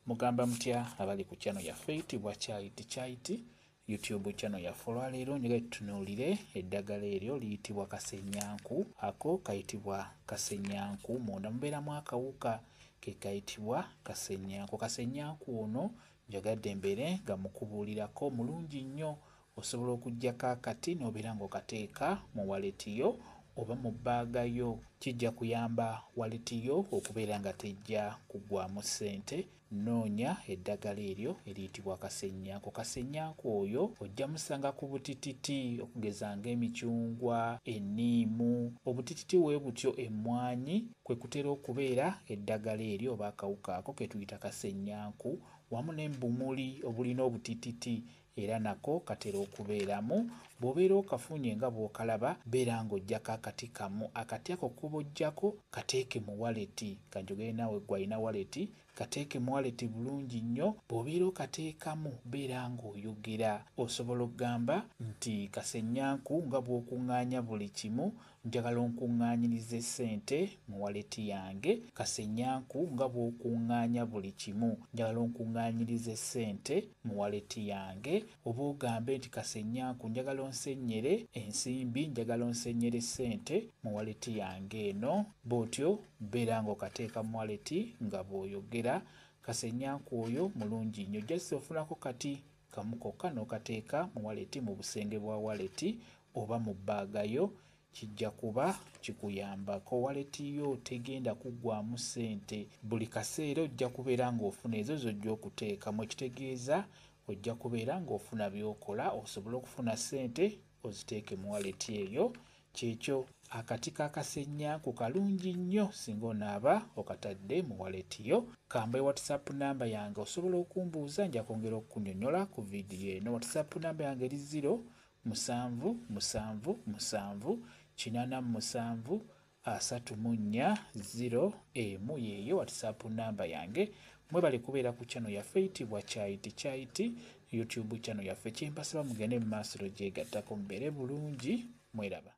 Mugamba mutya abali ku channel yaffe eyitibwa Kyaiti YouTube channel yaffe. Olwaleero njagala tutunuulire eddagala eryo liyitibwa kasenyanku. Ako kayitibwa kasenyanku, munda mubeeramu akawuka ke kayitibwa kasenyanku. Kasenyanku ono njagadde mbeere nga mukubuulirako mulungi nnyo. Osobola okuggyako akati n'obeera ng'okateeka mu waleti yo oba mu bbaaga yo. Kijja kuyamba waleti yo okubeera nga tejja kuggwaamu ssente. Noonya eddagala eryo eriyitibwa kasenyanku. Kasenyanku oyo ojja musanga ku butititi okugeza ng'emicungwa, enniimu, obutititi bwe butyo, emmwanyi, kwe kutera okubeera eddagala eryo oba akawuka ako ke tuyita kasenyanku, wamu n'embumuli obulina obutititi era nako katera okubeeramu. Bw'obeera okafunye nga bw'okalaba, beera ng'oggyako akati kamu. Akati ako k'oboggyako kateeke mu waleti. Kanjogere naawe gwe alina waleti, kateeke mu waleti bulungi nnyo. Bw'obeera okateekamu beera ng'oyogera. Osobola okugamba nti kasenyanku nga bw'okuŋŋaanya buli kimu, njagala onkuŋŋaanyirize ssente mu waleti yange. Kasenyanku nga bw'okuŋŋaanya buli kimu, njagala onkuŋŋaanyirize ssente mu waleti yange. Oba ogambe nti kasenyanku njagala onsennyere ensimbi, njagala onsennyere ssente mu waleti yange eno. Bw'otyo beera ng'okateeka mu waleti nga bw'oyogera. Kasenyanku oyo mulungi nnyo. Just ofunako kati kamu kokka n'okateeka mu waleti, mu busenge bwa waleti oba mu bbaaga yo, kijja kuba kikuyambako. Waleti yo tegenda kuggwaamu ssente. Buli kaseera ojja kubeera ng'ofuna ezo z'ojja okuteekamu. Ekitegeeza ojja kubeera ng'ofuna by'okola osobole okufuna ssente oziteeke mu waleti eyo. Kyekyo akati ka kasenyanku kalungi nnyo singa onaaba okatadde mu waleti yo. Kamba WhatsApp namba yange osobola okumbuuza, nja kwongera okukunnyonnyola ku vidiyo eno. WhatsApp namba yange eri 0777873431 yeeyo WhatsApp namba yange. Mwebale kubeera ku channel yaffe eyitibwa Kyaiti YouTube channel yaffe. Kyempasaba mugende mu maaso gyegattako mubeere bulungi. Mweraba.